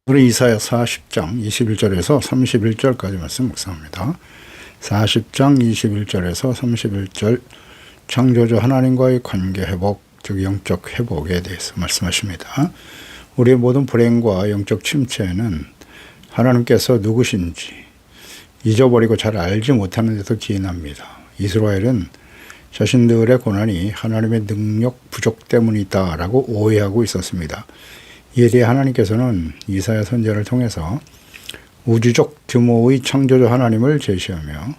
우리 이사야 40장 21절에서 31절까지 말씀 묵상합니다. 40장 21절에서 31절 창조주 하나님과의 관계 회복, 즉 영적 회복에 대해서 말씀하십니다. 우리의 모든 불행과 영적 침체는 하나님께서 누구신지 잊어버리고 잘 알지 못하는 데서 기인합니다. 이스라엘은 자신들의 고난이 하나님의 능력 부족 때문이다 라고 오해하고 있었습니다. 이에 대해 하나님께서는 이사야 선지자를 통해서 우주적 규모의 창조주 하나님을 제시하며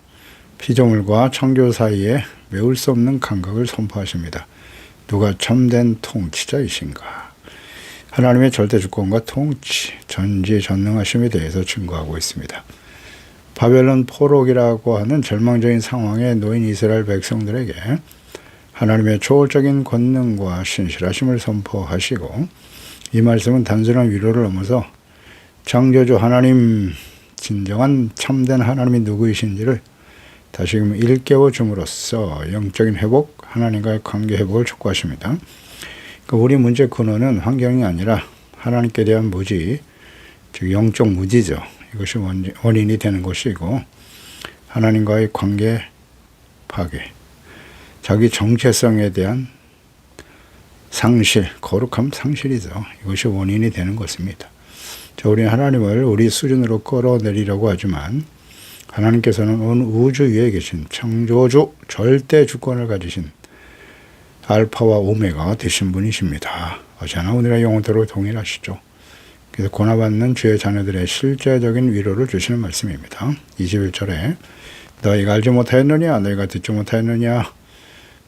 피조물과 창조 사이에 메울 수 없는 감각을 선포하십니다. 누가 참된 통치자이신가? 하나님의 절대 주권과 통치, 전지전능하심에 대해서 증거하고 있습니다. 바벨론 포로기라고 하는 절망적인 상황에 놓인 이스라엘 백성들에게 하나님의 초월적인 권능과 신실하심을 선포하시고, 이 말씀은 단순한 위로를 넘어서 창조주 하나님, 진정한 참된 하나님이 누구이신지를 다시금 일깨워 줌으로써 영적인 회복, 하나님과의 관계 회복을 촉구하십니다. 우리 문제 근원은 환경이 아니라 하나님께 대한 무지, 즉 영적 무지죠. 이것이 원인이 되는 것이고, 하나님과의 관계 파괴, 자기 정체성에 대한 상실, 거룩함 상실이죠. 이것이 원인이 되는 것입니다. 우리는 하나님을 우리 수준으로 끌어내리려고 하지만 하나님께서는 온 우주 위에 계신 창조주, 절대 주권을 가지신 알파와 오메가 되신 분이십니다. 어제나 오늘의 영원토록 동일하시죠. 그래서 고난받는 주의 자녀들의 실제적인 위로를 주시는 말씀입니다. 21절에 너희가 알지 못하였느냐, 너희가 듣지 못하였느냐,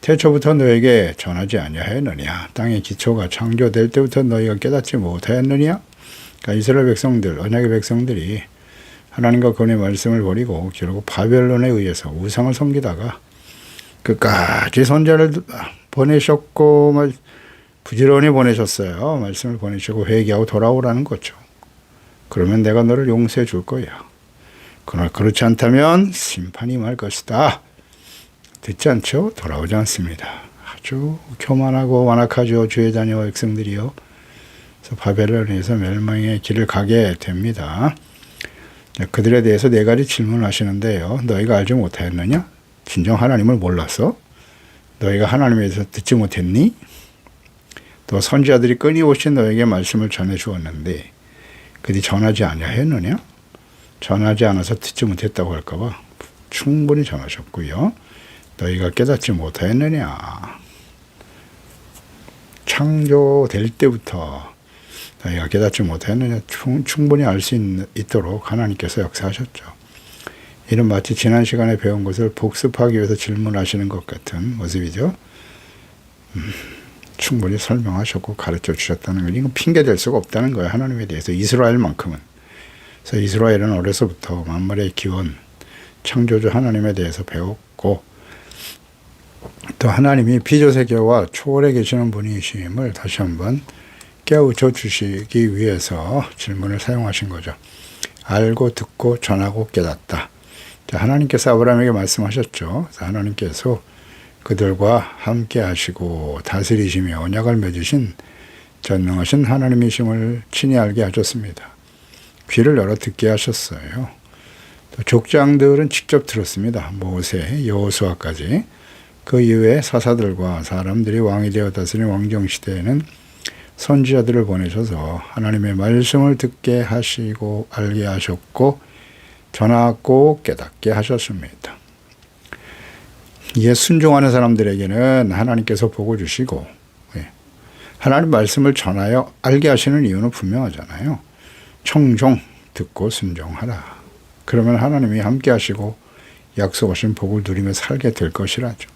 태초부터 너에게 전하지 아니하였느냐, 땅의 기초가 창조될 때부터 너희가 깨닫지 못하였느냐. 그러니까 이스라엘 백성들, 언약의 백성들이 하나님과 그분의 말씀을 버리고 결국 바벨론에 의해서 우상을 섬기다가 끝까지 선지자를 보내셨고 부지런히 보내셨어요. 말씀을 보내시고 회개하고 돌아오라는 거죠. 그러면 내가 너를 용서해 줄 거야. 그러나 그렇지 않다면 심판이 임할 것이다. 듣지 않죠? 돌아오지 않습니다. 아주 교만하고 완악하죠. 주의 자녀와 백성들이요. 그래서 바벨론에서 멸망의 길을 가게 됩니다. 그들에 대해서 네 가지 질문을 하시는데요. 너희가 알지 못하였느냐? 진정 하나님을 몰랐어? 너희가 하나님에 대해서 듣지 못했니? 또 선지자들이 끊임없이 너에게 말씀을 전해 주었는데 그들이 전하지 아니하였느냐? 전하지 않아서 듣지 못했다고 할까 봐 충분히 전하셨고요. 너희가 깨닫지 못하였느냐? 창조될 때부터 너희가 깨닫지 못하였느냐? 충분히 알 수 있도록 하나님께서 역사하셨죠. 이는 마치 지난 시간에 배운 것을 복습하기 위해서 질문하시는 것 같은 모습이죠. 충분히 설명하셨고 가르쳐 주셨다는 건 이건 핑계될 수가 없다는 거예요. 하나님에 대해서 이스라엘만큼은. 그래서 이스라엘은 어려서부터 만물의 기원, 창조주 하나님에 대해서 배웠고 또 하나님이 피조세계와 초월해 계시는 분이심을 다시 한번 깨우쳐 주시기 위해서 질문을 사용하신 거죠. 알고 듣고 전하고 깨닫다. 하나님께서 아브라함에게 말씀하셨죠. 하나님께서 그들과 함께 하시고 다스리시며 언약을 맺으신 전능하신 하나님이심을 친히 알게 하셨습니다. 귀를 열어 듣게 하셨어요. 또 족장들은 직접 들었습니다. 모세, 여호수아까지. 그 이후에 사사들과 사람들이 왕이 되어 다스린 왕정시대에는 선지자들을 보내셔서 하나님의 말씀을 듣게 하시고 알게 하셨고 전하고 깨닫게 하셨습니다. 이에 순종하는 사람들에게는 하나님께서 복을 주시고 하나님 말씀을 전하여 알게 하시는 이유는 분명하잖아요. 청종, 듣고 순종하라. 그러면 하나님이 함께 하시고 약속하신 복을 누리며 살게 될 것이라죠.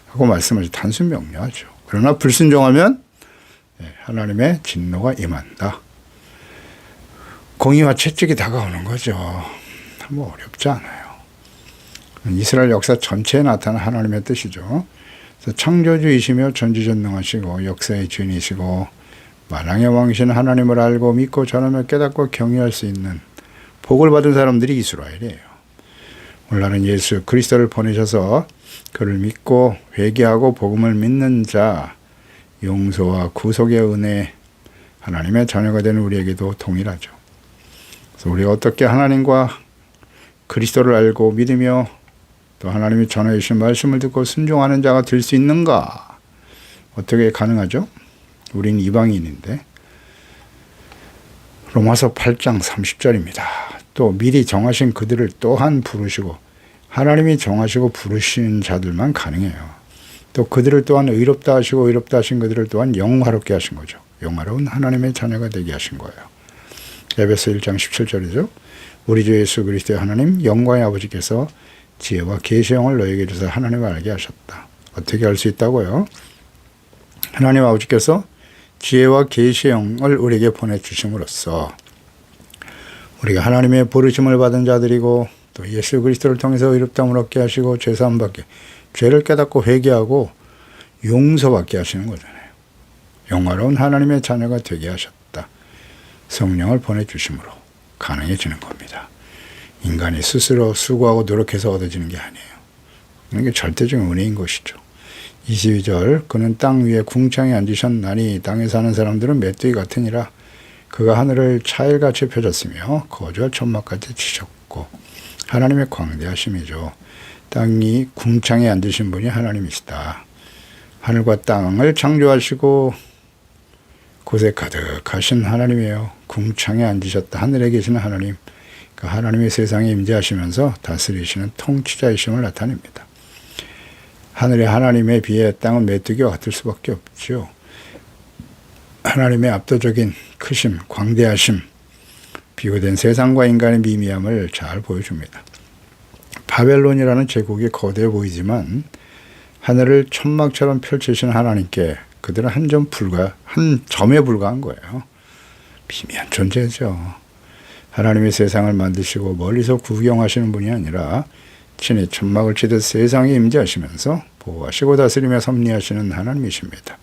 하고 말씀하시 단순 명료하죠. 그러나 불순종하면 하나님의 진노가 임한다. 공의와 채찍이 다가오는 거죠. 뭐 어렵지 않아요. 이스라엘 역사 전체에 나타난 하나님의 뜻이죠. 그래서 창조주이시며 전지전능하시고 역사의 주인이시고 만왕의 왕이신 하나님을 알고 믿고 전하며 깨닫고 경외할 수 있는 복을 받은 사람들이 이스라엘이에요. 오늘날은 예수 그리스도를 보내셔서 그를 믿고 회개하고 복음을 믿는 자, 용서와 구속의 은혜, 하나님의 자녀가 되는 우리에게도 동일하죠. 우리가 어떻게 하나님과 그리스도를 알고 믿으며 또 하나님이 전해 주신 말씀을 듣고 순종하는 자가 될 수 있는가? 어떻게 가능하죠? 우린 이방인인데. 로마서 8장 30절입니다. 또 미리 정하신 그들을 또한 부르시고, 하나님이 정하시고 부르신 자들만 가능해요. 또 그들을 또한 의롭다 하시고 의롭다 하신 그들을 또한 영화롭게 하신 거죠. 영화로운 하나님의 자녀가 되게 하신 거예요. 에베소 1장 17절이죠. 우리 주 예수 그리스도의 하나님 영광의 아버지께서 지혜와 계시의 영을 너에게 주사 하나님을 알게 하셨다. 어떻게 알 수 있다고요? 하나님 아버지께서 지혜와 계시의 영을 우리에게 보내주심으로써 우리가 하나님의 부르심을 받은 자들이고 또 예수 그리스도를 통해서 의롭다함을 얻게 하시고 죄사함 받게, 죄를 깨닫고 회개하고 용서받게 하시는 거잖아요. 영화로운 하나님의 자녀가 되게 하셨다. 성령을 보내주심으로 가능해지는 겁니다. 인간이 스스로 수고하고 노력해서 얻어지는 게 아니에요. 이게 절대적인 은혜인 것이죠. 22절, 그는 땅 위에 궁창에 앉으셨나니 땅에 사는 사람들은 메뚜기 같으니라. 그가 하늘을 차일같이 펴졌으며 거주할 천막같이 치셨고. 하나님의 광대하심이죠. 땅이 궁창에 앉으신 분이 하나님이시다. 하늘과 땅을 창조하시고 곳에 가득하신 하나님이에요. 궁창에 앉으셨다. 하늘에 계시는 하나님. 그러니까 하나님의 세상에 임재하시면서 다스리시는 통치자이심을 나타냅니다. 하늘의 하나님에 비해 땅은 메뚜기와 같을 수밖에 없죠. 하나님의 압도적인 크심, 광대하심, 비교된 세상과 인간의 미미함을 잘 보여줍니다. 바벨론이라는 제국이 거대해 보이지만 하늘을 천막처럼 펼치신 하나님께 그들은 한 점에 불과한 거예요. 미미한 존재죠. 하나님이 세상을 만드시고 멀리서 구경하시는 분이 아니라 친히 천막을 치듯 세상에 임재하시면서 보호하시고 다스리며 섭리하시는 하나님이십니다.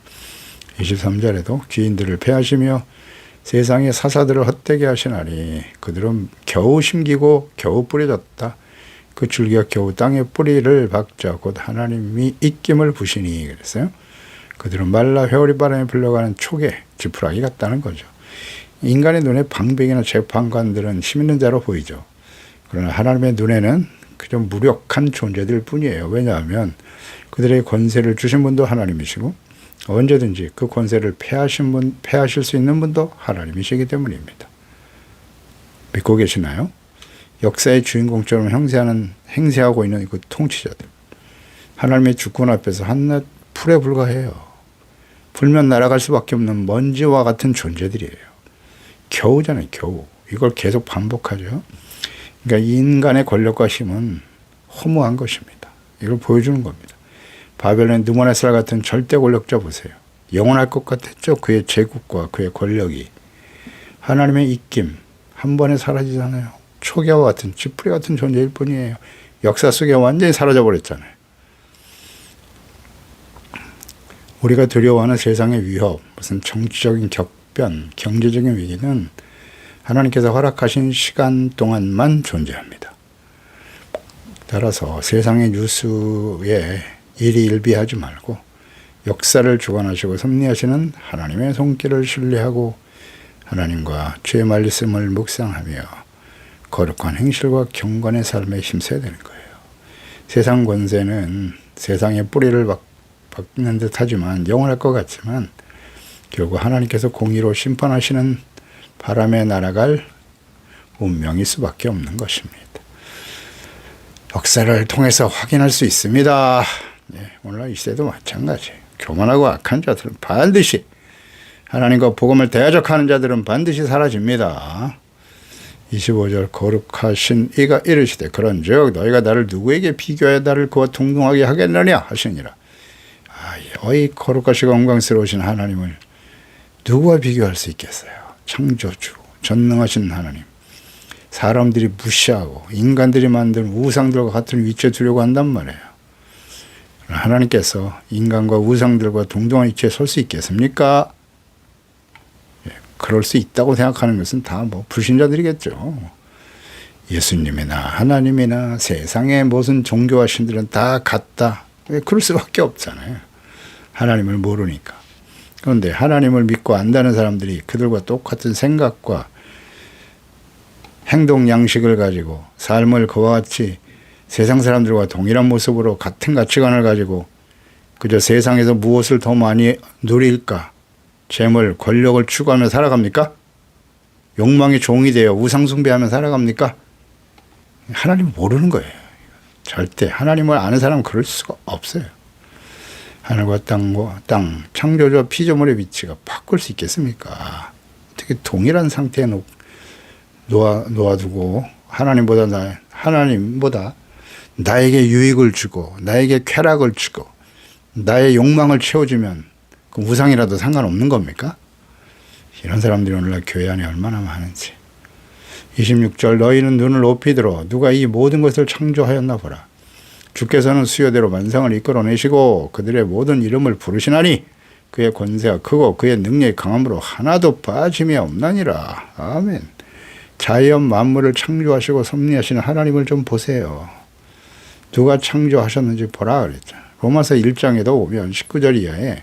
23절에도 귀인들을 패하시며 세상의 사사들을 헛되게 하시나니 그들은 겨우 심기고 겨우 뿌려졌다. 그 줄기가 겨우 땅에 뿌리를 박자 곧 하나님이 입김을 부시니 그랬어요. 그들은 말라 회오리 바람에 불려가는 촉에 지푸라기 같다는 거죠. 인간의 눈에 방백이나 재판관들은 힘 있는 자로 보이죠. 그러나 하나님의 눈에는 그저 무력한 존재들 뿐이에요. 왜냐하면 그들의 권세를 주신 분도 하나님이시고 언제든지 그 권세를 패하실 수 있는 분도 하나님이시기 때문입니다. 믿고 계시나요? 역사의 주인공처럼 행세하고 있는 그 통치자들. 하나님의 주권 앞에서 한낱 풀에 불과해요. 불면 날아갈 수밖에 없는 먼지와 같은 존재들이에요. 겨우잖아요, 겨우. 이걸 계속 반복하죠. 그러니까 인간의 권력과 힘은 허무한 것입니다. 이걸 보여주는 겁니다. 바벨론의 느부갓네살 같은 절대 권력자 보세요. 영원할 것 같았죠. 그의 제국과 그의 권력이. 하나님의 입김 한 번에 사라지잖아요. 초기와 같은 지푸리 같은 존재일 뿐이에요. 역사 속에 완전히 사라져버렸잖아요. 우리가 두려워하는 세상의 위협, 무슨 정치적인 격변, 경제적인 위기는 하나님께서 허락하신 시간 동안만 존재합니다. 따라서 세상의 뉴스에 일희일비하지 말고 역사를 주관하시고 섭리하시는 하나님의 손길을 신뢰하고 하나님과 주의 말씀을 묵상하며 거룩한 행실과 경건의 삶에 힘써야 되는 거예요. 세상 권세는 세상의 뿌리를 박는 듯 하지만 영원할 것 같지만 결국 하나님께서 공의로 심판하시는 바람에 날아갈 운명일 수밖에 없는 것입니다. 역사를 통해서 확인할 수 있습니다. 오늘날 이 시대도 마찬가지예요. 교만하고 악한 자들은 반드시 하나님과 복음을 대적하는 자들은 반드시 사라집니다. 25절 거룩하신 이가 이르시되 그런즉 너희가 나를 누구에게 비교하여 나를 그와 동등하게 하겠느냐 하시니라. 어이 거룩하시고 영광스러우신 하나님을 누구와 비교할 수 있겠어요? 창조주, 전능하신 하나님. 사람들이 무시하고 인간들이 만든 우상들과 같은 위치에 두려고 한단 말이에요. 하나님께서 인간과 우상들과 동등한 위치에 설 수 있겠습니까? 그럴 수 있다고 생각하는 것은 다 불신자들이겠죠. 예수님이나 하나님이나 세상의 무슨 종교와 신들은 다 같다. 그럴 수밖에 없잖아요. 하나님을 모르니까. 그런데 하나님을 믿고 안다는 사람들이 그들과 똑같은 생각과 행동 양식을 가지고 삶을 그와 같이 세상 사람들과 동일한 모습으로 같은 가치관을 가지고 그저 세상에서 무엇을 더 많이 누릴까? 재물, 권력을 추구하며 살아갑니까? 욕망의 종이 되어 우상숭배하며 살아갑니까? 하나님 모르는 거예요. 절대 하나님을 아는 사람은 그럴 수가 없어요. 하늘과 땅 창조주 피조물의 위치가 바꿀 수 있겠습니까? 어떻게 동일한 상태에 놓아두고 하나님보다 나에게 유익을 주고 나에게 쾌락을 주고 나의 욕망을 채워주면 그 우상이라도 상관없는 겁니까? 이런 사람들이 오늘날 교회 안에 얼마나 많은지. 26절 너희는 눈을 높이 들어 누가 이 모든 것을 창조하였나 보라. 주께서는 수요대로 만상을 이끌어내시고 그들의 모든 이름을 부르시나니 그의 권세가 크고 그의 능력이 강함으로 하나도 빠짐이 없나니라. 아멘. 자연 만물을 창조하시고 섭리하시는 하나님을 좀 보세요. 누가 창조하셨는지 보라 그랬죠. 로마서 1장에도 보면 19절 이하에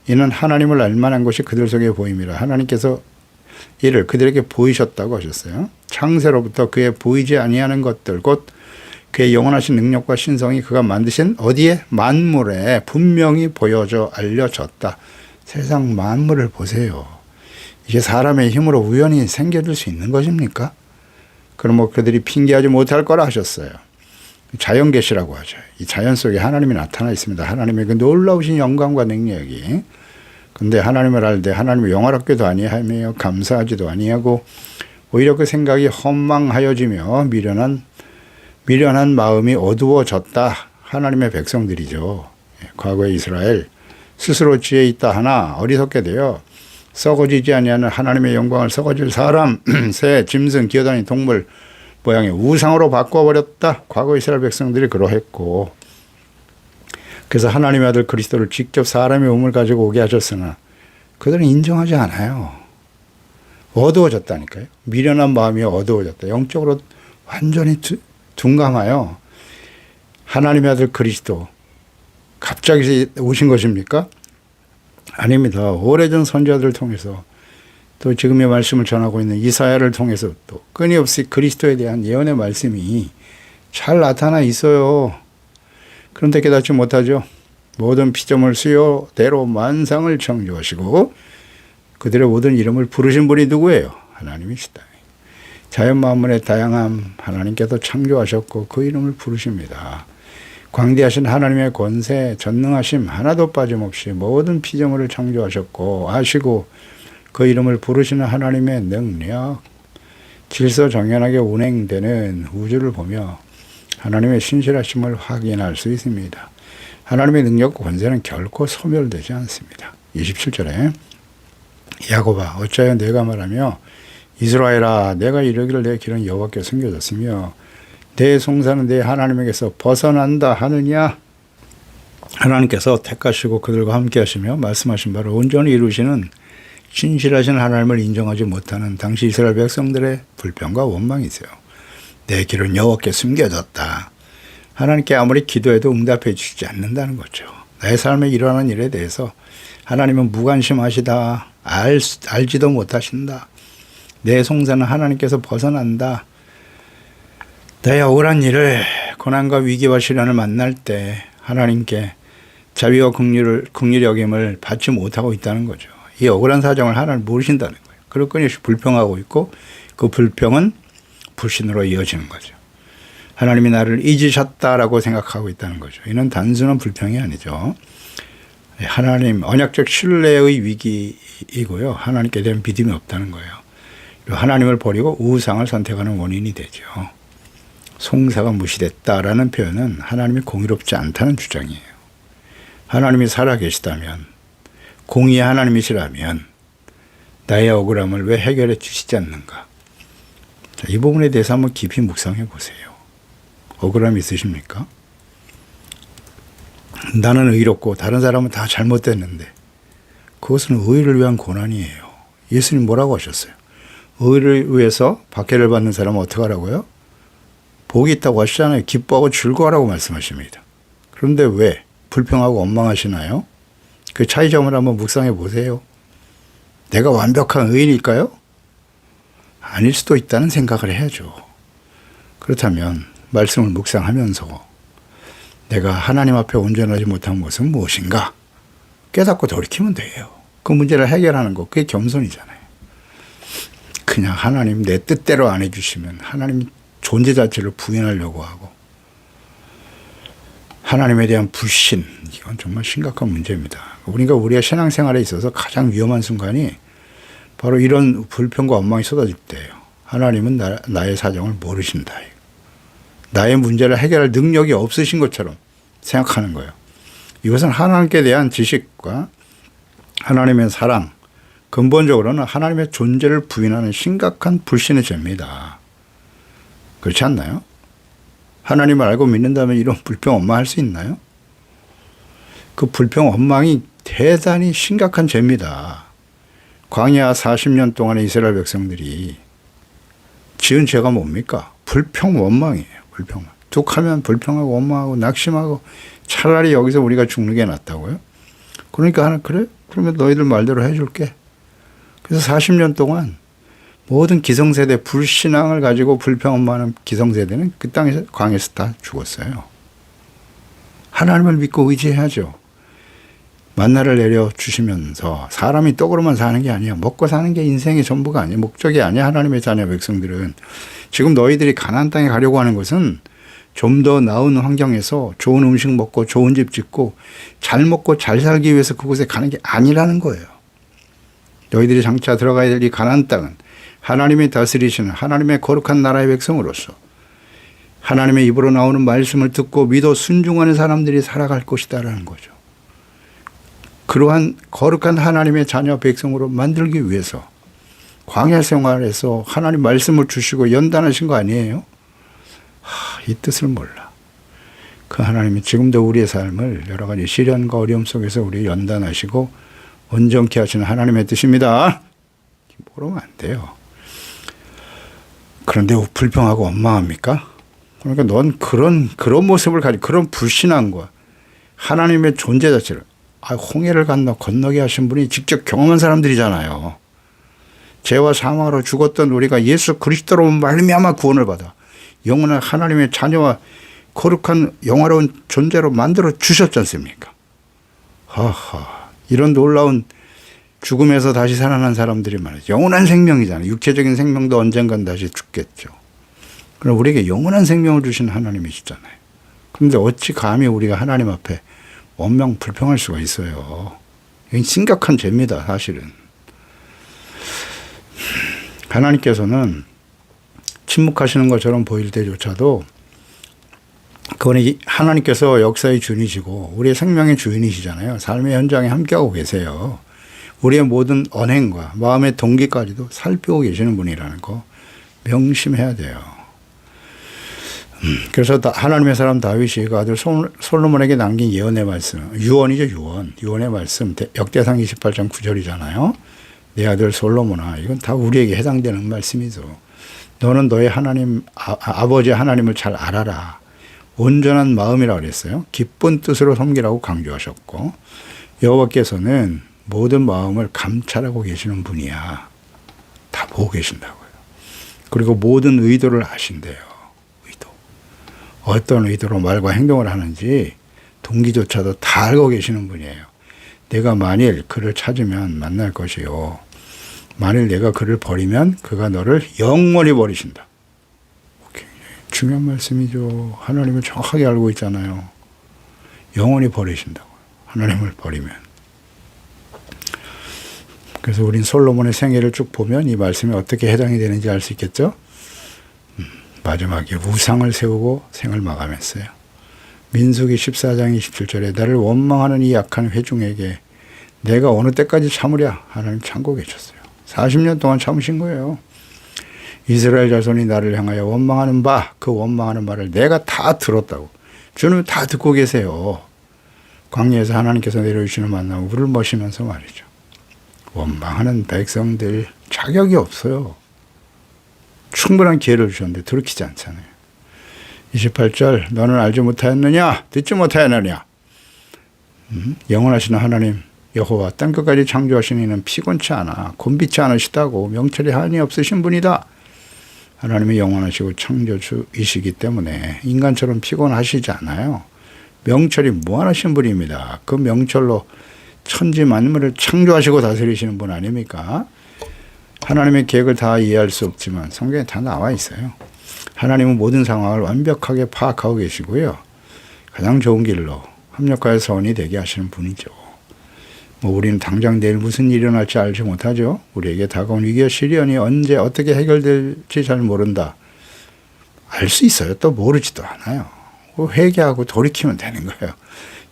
이는 하나님을 알만한 것이 그들 속에 보임이라. 하나님께서 이를 그들에게 보이셨다고 하셨어요. 창세로부터 그의 보이지 아니하는 것들 곧 그의 영원하신 능력과 신성이 그가 만드신 어디에? 만물에 분명히 보여져 알려졌다. 세상 만물을 보세요. 이게 사람의 힘으로 우연히 생겨질 수 있는 것입니까? 그럼 뭐 그들이 핑계하지 못할 거라 하셨어요. 자연계시라고 하죠. 이 자연 속에 하나님이 나타나 있습니다. 하나님의 그 놀라우신 영광과 능력이. 근데 하나님을 알되 하나님을 영화롭게도 아니하며 감사하지도 아니하고 오히려 그 생각이 허망하여지며 미련한 마음이 어두워졌다. 하나님의 백성들이죠. 과거의 이스라엘 스스로 지혜 있다 하나 어리석게 되어 썩어지지 아니하는 하나님의 영광을 썩어질 사람, 새, 짐승, 기어다니는 동물 모양의 우상으로 바꿔버렸다. 과거 이스라엘 백성들이 그러했고 그래서 하나님의 아들 그리스도를 직접 사람의 몸을 가지고 오게 하셨으나 그들은 인정하지 않아요. 어두워졌다니까요. 미련한 마음이 어두워졌다. 영적으로 완전히 둔감하여 하나님의 아들 그리스도 갑자기 오신 것입니까? 아닙니다. 오래전 선지자들을 통해서 또 지금의 말씀을 전하고 있는 이사야를 통해서 또 끊임없이 그리스도에 대한 예언의 말씀이 잘 나타나 있어요. 그런데 깨닫지 못하죠. 모든 피조물 수요대로 만상을 창조하시고 그들의 모든 이름을 부르신 분이 누구예요? 하나님이시다. 자연 만물의 다양함 하나님께서 창조하셨고 그 이름을 부르십니다. 광대하신 하나님의 권세, 전능하심 하나도 빠짐없이 모든 피조물을 창조하셨고 아시고 그 이름을 부르시는 하나님의 능력, 질서정연하게 운행되는 우주를 보며 하나님의 신실하심을 확인할 수 있습니다. 하나님의 능력과 권세는 결코 소멸되지 않습니다. 27절에 야곱아 어찌하여 내가 말하며 이스라엘아 내가 이르기를 내 길은 여호와께 숨겨졌으며 내 송사는 내 하나님에게서 벗어난다 하느냐. 하나님께서 택하시고 그들과 함께 하시며 말씀하신 바를 온전히 이루시는 신실하신 하나님을 인정하지 못하는 당시 이스라엘 백성들의 불평과 원망이세요. 내 길은 여호와께 숨겨졌다. 하나님께 아무리 기도해도 응답해 주시지 않는다는 거죠. 내 삶에 일어나는 일에 대해서 하나님은 무관심하시다. 알지도 못하신다. 내 송사는 하나님께서 벗어난다. 나의 억울한 일을 고난과 위기와 시련을 만날 때 하나님께 자비와 긍휼의 여김을 받지 못하고 있다는 거죠. 이 억울한 사정을 하나님 모르신다는 거예요. 그리고 끊임없이 불평하고 있고 그 불평은 불신으로 이어지는 거죠. 하나님이 나를 잊으셨다라고 생각하고 있다는 거죠. 이는 단순한 불평이 아니죠. 하나님 언약적 신뢰의 위기이고요. 하나님께 대한 믿음이 없다는 거예요. 그리고 하나님을 버리고 우상을 선택하는 원인이 되죠. 송사가 무시됐다라는 표현은 하나님이 공의롭지 않다는 주장이에요. 하나님이 살아계시다면 공의의 하나님이시라면 나의 억울함을 왜 해결해 주시지 않는가? 자, 이 부분에 대해서 한번 깊이 묵상해 보세요. 억울함이 있으십니까? 나는 의롭고 다른 사람은 다 잘못됐는데 그것은 의를 위한 고난이에요. 예수님 뭐라고 하셨어요? 의를 위해서 박해를 받는 사람은 어떻게 하라고요? 복이 있다고 하시잖아요. 기뻐하고 즐거워하라고 말씀하십니다. 그런데 왜 불평하고 원망하시나요? 그 차이점을 한번 묵상해 보세요. 내가 완벽한 의인일까요? 아닐 수도 있다는 생각을 해야죠. 그렇다면 말씀을 묵상하면서 내가 하나님 앞에 온전하지 못한 것은 무엇인가 깨닫고 돌이키면 돼요. 그 문제를 해결하는 거, 그게 겸손이잖아요. 그냥 하나님 내 뜻대로 안 해주시면 하나님 존재 자체를 부인하려고 하고 하나님에 대한 불신, 이건 정말 심각한 문제입니다. 우리가 우리의 신앙생활에 있어서 가장 위험한 순간이 바로 이런 불평과 원망이 쏟아질 때예요. 하나님은 나의 사정을 모르신다. 나의 문제를 해결할 능력이 없으신 것처럼 생각하는 거예요. 이것은 하나님께 대한 지식과 하나님의 사랑, 근본적으로는 하나님의 존재를 부인하는 심각한 불신의 죄입니다. 그렇지 않나요? 하나님을 알고 믿는다면 이런 불평 원망할 수 있나요? 그 불평 원망이 대단히 심각한 죄입니다. 광야 40년 동안의 이스라엘 백성들이 지은 죄가 뭡니까? 불평 원망이에요. 불평. 툭하면 불평하고 원망하고 낙심하고 차라리 여기서 우리가 죽는 게 낫다고요? 그러니까 하나 그래? 그러면 너희들 말대로 해줄게. 그래서 40년 동안 모든 기성세대 불신앙을 가지고 불평 원망하는 기성세대는 그 땅에서 광야에서 다 죽었어요. 하나님을 믿고 의지해야죠. 만나를 내려주시면서 사람이 떡으로만 사는 게 아니야. 먹고 사는 게 인생의 전부가 아니야. 목적이 아니야. 하나님의 자녀 백성들은. 지금 너희들이 가나안 땅에 가려고 하는 것은 좀 더 나은 환경에서 좋은 음식 먹고 좋은 집 짓고 잘 먹고 잘 살기 위해서 그곳에 가는 게 아니라는 거예요. 너희들이 장차 들어가야 될 이 가나안 땅은 하나님이 다스리시는 하나님의 거룩한 나라의 백성으로서 하나님의 입으로 나오는 말씀을 듣고 믿어 순종하는 사람들이 살아갈 것이다라는 거죠. 그러한 거룩한 하나님의 자녀 백성으로 만들기 위해서 광야 생활에서 하나님 말씀을 주시고 연단하신 거 아니에요? 이 뜻을 몰라. 그 하나님이 지금도 우리의 삶을 여러 가지 시련과 어려움 속에서 우리 연단하시고 온전케 하시는 하나님의 뜻입니다. 모르면 안 돼요. 그런데 불평하고 원망합니까? 그러니까 넌 그런 모습을 가지고 그런 불신앙과 하나님의 존재 자체를 홍해를 건너게 하신 분이 직접 경험한 사람들이잖아요. 죄와 사망으로 죽었던 우리가 예수 그리스도로 말미암아 구원을 받아 영원한 하나님의 자녀와 거룩한 영화로운 존재로 만들어 주셨지 않습니까? 이런 놀라운 죽음에서 다시 살아난 사람들이 많아요. 영원한 생명이잖아요. 육체적인 생명도 언젠간 다시 죽겠죠. 그럼 우리에게 영원한 생명을 주신 하나님이시잖아요. 그런데 어찌 감히 우리가 하나님 앞에 원망 불평할 수가 있어요. 이건 심각한 죄입니다. 사실은. 하나님께서는 침묵하시는 것처럼 보일 때조차도 그거는 하나님께서 역사의 주인이시고 우리의 생명의 주인이시잖아요. 삶의 현장에 함께하고 계세요. 우리의 모든 언행과 마음의 동기까지도 살피고 계시는 분이라는 거 명심해야 돼요. 그래서 하나님의 사람 다윗이 그 아들 솔로몬에게 남긴 예언의 말씀, 유언이죠, 유언. 유언의 말씀, 역대상 28장 9절이잖아요. 내 아들 솔로몬아, 이건 다 우리에게 해당되는 말씀이죠. 너는 너의 하나님, 아버지 하나님을 잘 알아라. 온전한 마음이라고 그랬어요. 기쁜 뜻으로 섬기라고 강조하셨고, 여호와께서는 모든 마음을 감찰하고 계시는 분이야. 다 보고 계신다고요. 그리고 모든 의도를 아신대요. 의도. 어떤 의도로 말과 행동을 하는지 동기조차도 다 알고 계시는 분이에요. 내가 만일 그를 찾으면 만날 것이요. 만일 내가 그를 버리면 그가 너를 영원히 버리신다. 중요한 말씀이죠. 하나님을 정확하게 알고 있잖아요. 영원히 버리신다고요. 하나님을 버리면. 그래서 우린 솔로몬의 생애를 쭉 보면 이 말씀이 어떻게 해당이 되는지 알 수 있겠죠? 마지막에 우상을 세우고 생을 마감했어요. 민수기 14장 27절에 나를 원망하는 이 약한 회중에게 내가 어느 때까지 참으랴? 하나님 참고 계셨어요. 40년 동안 참으신 거예요. 이스라엘 자손이 나를 향하여 원망하는 그 원망하는 말을 내가 다 들었다고. 주님 다 듣고 계세요. 광야에서 하나님께서 내려주시는 만나고 물을 마시면서 말이죠. 원망하는 백성들 자격이 없어요. 충분한 기회를 주셨는데 들키지 않잖아요. 28절 너는 알지 못하였느냐? 듣지 못하였느냐? 영원하신 하나님 여호와 땅끝까지 창조하신 이는 피곤치 않아 곤비치 않으시다고 명철이 한이 없으신 분이다. 하나님이 영원하시고 창조주이시기 때문에 인간처럼 피곤하시지 않아요. 명철이 무한하신 분입니다. 그 명철로 천지 만물을 창조하시고 다스리시는 분 아닙니까? 하나님의 계획을 다 이해할 수 없지만 성경에 다 나와 있어요. 하나님은 모든 상황을 완벽하게 파악하고 계시고요. 가장 좋은 길로 합력하여 선이 되게 하시는 분이죠. 우리는 당장 내일 무슨 일이 일어날지 알지 못하죠. 우리에게 다가온 위기와 시련이 언제 어떻게 해결될지 잘 모른다. 알 수 있어요. 또 모르지도 않아요. 회개하고 돌이키면 되는 거예요.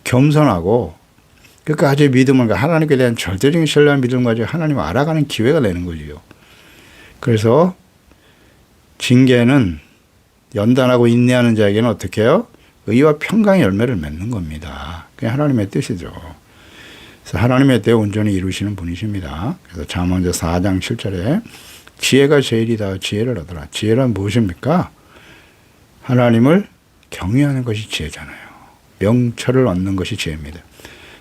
겸손하고 끝까지 믿음을, 하나님께 대한 절대적인 신뢰와 믿음을 가지고 하나님을 알아가는 기회가 되는 거죠. 그래서 징계는 연단하고 인내하는 자에게는 어떻게 해요? 의와 평강의 열매를 맺는 겁니다. 그게 하나님의 뜻이죠. 그래서 하나님의 뜻 온전히 이루시는 분이십니다. 그래서 잠언서 4장 7절에 지혜가 제일이다. 지혜를 얻어라. 지혜란 무엇입니까? 하나님을 경외하는 것이 지혜잖아요. 명철을 얻는 것이 지혜입니다.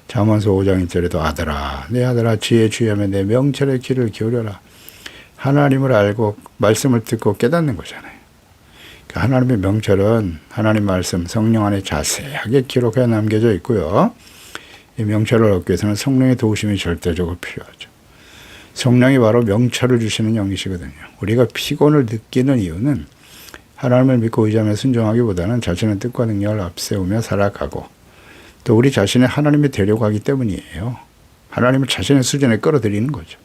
잠언서 5장 1절에도 아들아, 내 아들아, 지혜 주의하며 내 명철의 길을 기울여라. 하나님을 알고 말씀을 듣고 깨닫는 거잖아요. 그러니까 하나님의 명철은 하나님 말씀 성령 안에 자세하게 기록해 남겨져 있고요. 이 명철을 얻기 위해서는 성령의 도우심이 절대적으로 필요하죠. 성령이 바로 명철을 주시는 영이시거든요. 우리가 피곤을 느끼는 이유는 하나님을 믿고 의지하며 순종하기보다는 자신의 뜻과 능력을 앞세우며 살아가고 또 우리 자신을 하나님이 데려가기 때문이에요. 하나님을 자신의 수준에 끌어들이는 거죠.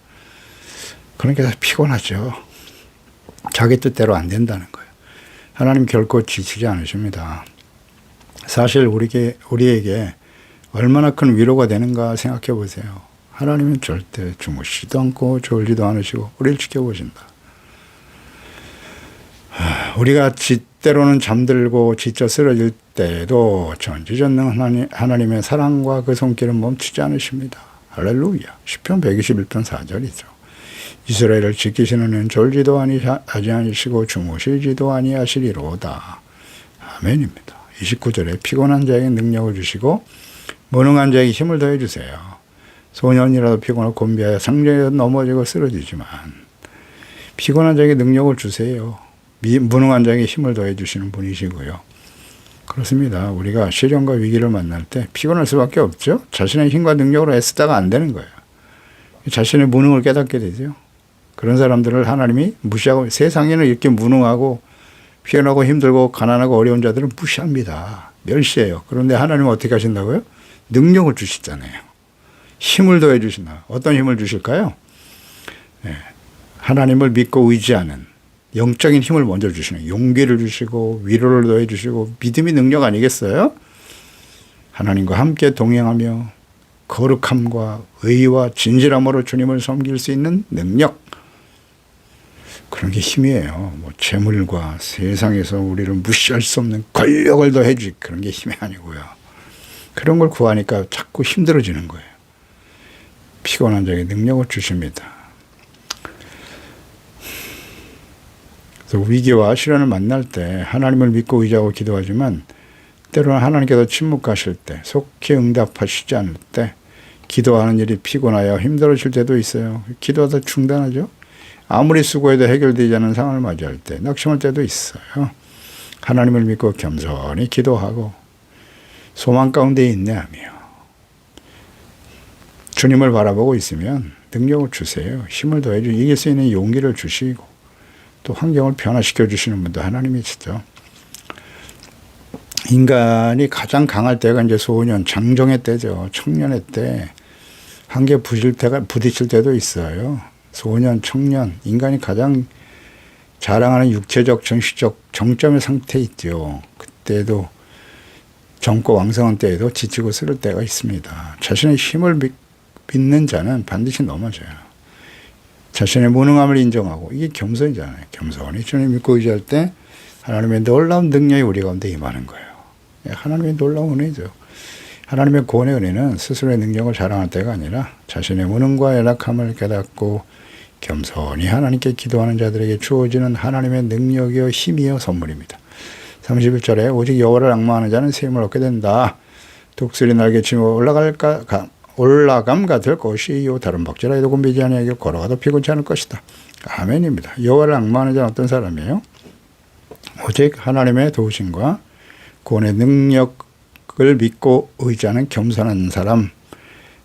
그러니까 피곤하죠. 자기 뜻대로 안 된다는 거예요. 하나님 결코 지치지 않으십니다. 사실 우리에게 얼마나 큰 위로가 되는가 생각해 보세요. 하나님은 절대 주무시지도 않고 졸지도 않으시고 우리를 지켜보신다. 우리가 때로는 잠들고 지쳐 쓰러질 때에도 전지전능 하나님의 사랑과 그 손길은 멈추지 않으십니다. 할렐루야. 시편 121편 4절이죠. 이스라엘을 지키시는 이는 졸지도 하지 아니시고 주무시지도 아니하시리로다. 아멘입니다. 29절에 피곤한 자에게 능력을 주시고 무능한 자에게 힘을 더해 주세요. 소년이라도 피곤하고 곤비하여 상전이라도 넘어지고 쓰러지지만 피곤한 자에게 능력을 주세요. 무능한 자에게 힘을 더해 주시는 분이시고요. 그렇습니다. 우리가 시련과 위기를 만날 때 피곤할 수밖에 없죠. 자신의 힘과 능력으로 애쓰다가 안 되는 거예요. 자신의 무능을 깨닫게 되죠. 그런 사람들을 하나님이 무시하고, 세상에는 이렇게 무능하고 피곤하고 힘들고 가난하고 어려운 자들은 무시합니다. 멸시해요. 그런데 하나님은 어떻게 하신다고요? 능력을 주시잖아요. 힘을 더해 주신다. 어떤 힘을 주실까요? 네. 하나님을 믿고 의지하는 영적인 힘을 먼저 주시는, 용기를 주시고 위로를 더해 주시고, 믿음이 능력 아니겠어요? 하나님과 함께 동행하며 거룩함과 의와 진실함으로 주님을 섬길 수 있는 능력, 그런 게 힘이에요. 재물과 세상에서 우리를 무시할 수 없는 권력을 더해 줄 그런 게 힘이 아니고요. 그런 걸 구하니까 자꾸 힘들어지는 거예요. 피곤한 자에게 능력을 주십니다. 그래서 위기와 시련을 만날 때 하나님을 믿고 의지하고 기도하지만 때로는 하나님께서 침묵하실 때, 속히 응답하시지 않을 때 기도하는 일이 피곤하여 힘들어질 때도 있어요. 기도하다 중단하죠. 아무리 수고해도 해결되지 않는 상황을 맞이할 때 낙심할 때도 있어요. 하나님을 믿고 겸손히 기도하고 소망 가운데 인내하며 주님을 바라보고 있으면 능력을 주세요. 힘을 더해주고 이길 수 있는 용기를 주시고 또 환경을 변화시켜 주시는 분도 하나님이시죠. 인간이 가장 강할 때가 이제 소년, 장정의 때죠. 청년의 때. 한계 부딪힐 때도 있어요. 소년, 청년, 인간이 가장 자랑하는 육체적, 정신적 정점의 상태에 있죠. 그때도 젊고 왕성한 때에도 지치고 쓰러질 때가 있습니다. 자신의 힘을 믿는 자는 반드시 넘어져요. 자신의 무능함을 인정하고, 이게 겸손이잖아요. 겸손히 주님 믿고 의지할 때 하나님의 놀라운 능력이 우리 가운데 임하는 거예요. 하나님의 놀라운 은혜죠. 하나님의 구원의 은혜는 스스로의 능력을 자랑할 때가 아니라 자신의 무능과 연약함을 깨닫고 겸손히 하나님께 기도하는 자들에게 주어지는 하나님의 능력이요 힘이요 선물입니다. 31절에 오직 여호와를 앙망하는 자는 새 힘을 얻게 된다. 독수리 날개치며 올라감 같을 것이요 다른 박질하여도 곤비지 아니하게 걸어가도 피곤치 않을 것이다. 아멘입니다. 여호와를 앙망하는 자는 어떤 사람이에요? 오직 하나님의 도우심과 구원의 능력을 믿고 의지하는 겸손한 사람,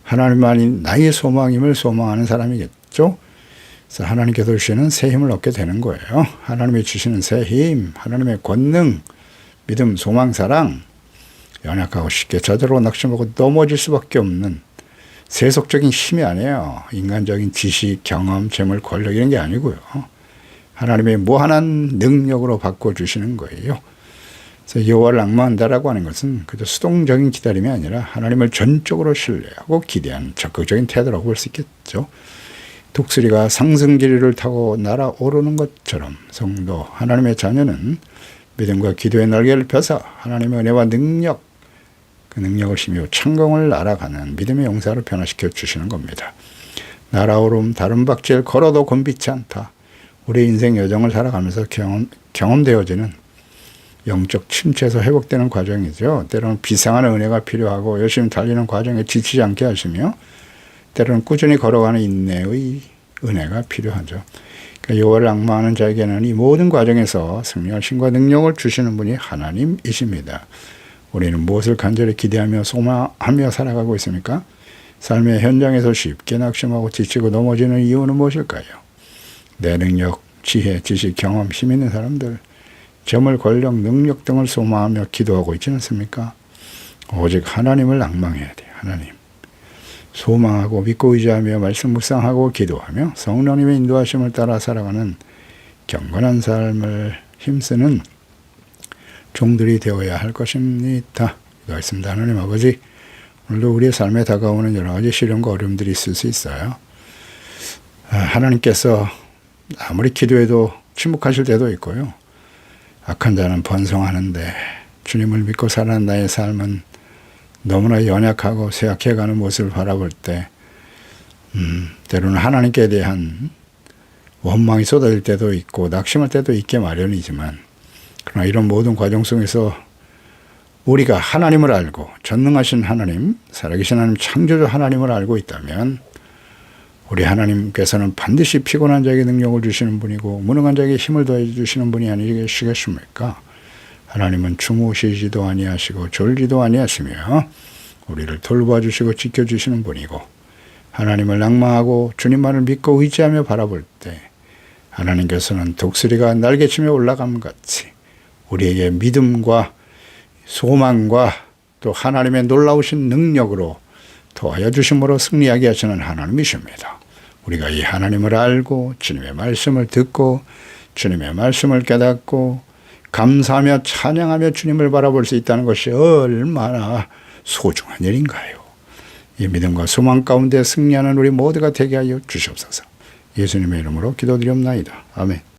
하나님만이 나의 소망임을 소망하는 사람이겠죠. 그래서 하나님께서 주시는 새 힘을 얻게 되는 거예요. 하나님이 주시는 새 힘, 하나님의 권능, 믿음, 소망, 사랑, 연약하고 쉽게 저절로 낙심하고 넘어질 수밖에 없는 세속적인 힘이 아니에요. 인간적인 지식, 경험, 재물, 권력 이런 게 아니고요. 하나님의 무한한 능력으로 바꿔주시는 거예요. 그래서 여호와를 앙망한다라고 하는 것은 그저 수동적인 기다림이 아니라 하나님을 전적으로 신뢰하고 기대하는 적극적인 태도라고 볼 수 있겠죠. 독수리가 상승기류를 타고 날아오르는 것처럼 성도 하나님의 자녀는 믿음과 기도의 날개를 펴서 하나님의 은혜와 능력, 그 능력을 힘입어 창공을 날아가는 믿음의 용사로 변화시켜 주시는 겁니다. 날아오름 다른 박질 걸어도 곤비치 않다. 우리 인생 여정을 살아가면서 경험되어지는 영적 침체에서 회복되는 과정이죠. 때로는 비상한 은혜가 필요하고 열심히 달리는 과정에 지치지 않게 하시며 때로는 꾸준히 걸어가는 인내의 은혜가 필요하죠. 그러니까 여호와를 앙망하는 자에게는 이 모든 과정에서 승리할 힘과 능력을 주시는 분이 하나님이십니다. 우리는 무엇을 간절히 기대하며 소망하며 살아가고 있습니까? 삶의 현장에서 쉽게 낙심하고 지치고 넘어지는 이유는 무엇일까요? 내 능력, 지혜, 지식, 경험, 힘 있는 사람들, 재물, 권력, 능력 등을 소망하며 기도하고 있지 않습니까? 오직 하나님을 앙망해야 돼요. 하나님. 소망하고 믿고 의지하며 말씀 묵상하고 기도하며 성령님의 인도하심을 따라 살아가는 경건한 삶을 힘쓰는 종들이 되어야 할 것입니다. 기도하겠습니다. 하나님 아버지, 오늘도 우리의 삶에 다가오는 여러 가지 시련과 어려움들이 있을 수 있어요. 하나님께서 아무리 기도해도 침묵하실 때도 있고요. 악한 자는 번성하는데 주님을 믿고 살아가는 나의 삶은 너무나 연약하고 쇠약해가는 모습을 바라볼 때 때로는 하나님께 대한 원망이 쏟아질 때도 있고 낙심할 때도 있게 마련이지만 그러나 이런 모든 과정 속에서 우리가 하나님을 알고 전능하신 하나님, 살아계신 하나님, 창조주 하나님을 알고 있다면 우리 하나님께서는 반드시 피곤한 자에게 능력을 주시는 분이고 무능한 자에게 힘을 더해 주시는 분이 아니시겠습니까? 하나님은 주무시지도 아니하시고 졸지도 아니하시며 우리를 돌봐주시고 지켜주시는 분이고 하나님을 낭망하고 주님만을 믿고 의지하며 바라볼 때 하나님께서는 독수리가 날개치며 올라감 같이 우리에게 믿음과 소망과 또 하나님의 놀라우신 능력으로 도와여 주심으로 승리하게 하시는 하나님이십니다. 우리가 이 하나님을 알고 주님의 말씀을 듣고 주님의 말씀을 깨닫고 감사하며 찬양하며 주님을 바라볼 수 있다는 것이 얼마나 소중한 일인가요. 이 믿음과 소망 가운데 승리하는 우리 모두가 되게 하여 주시옵소서. 예수님의 이름으로 기도드리옵나이다. 아멘.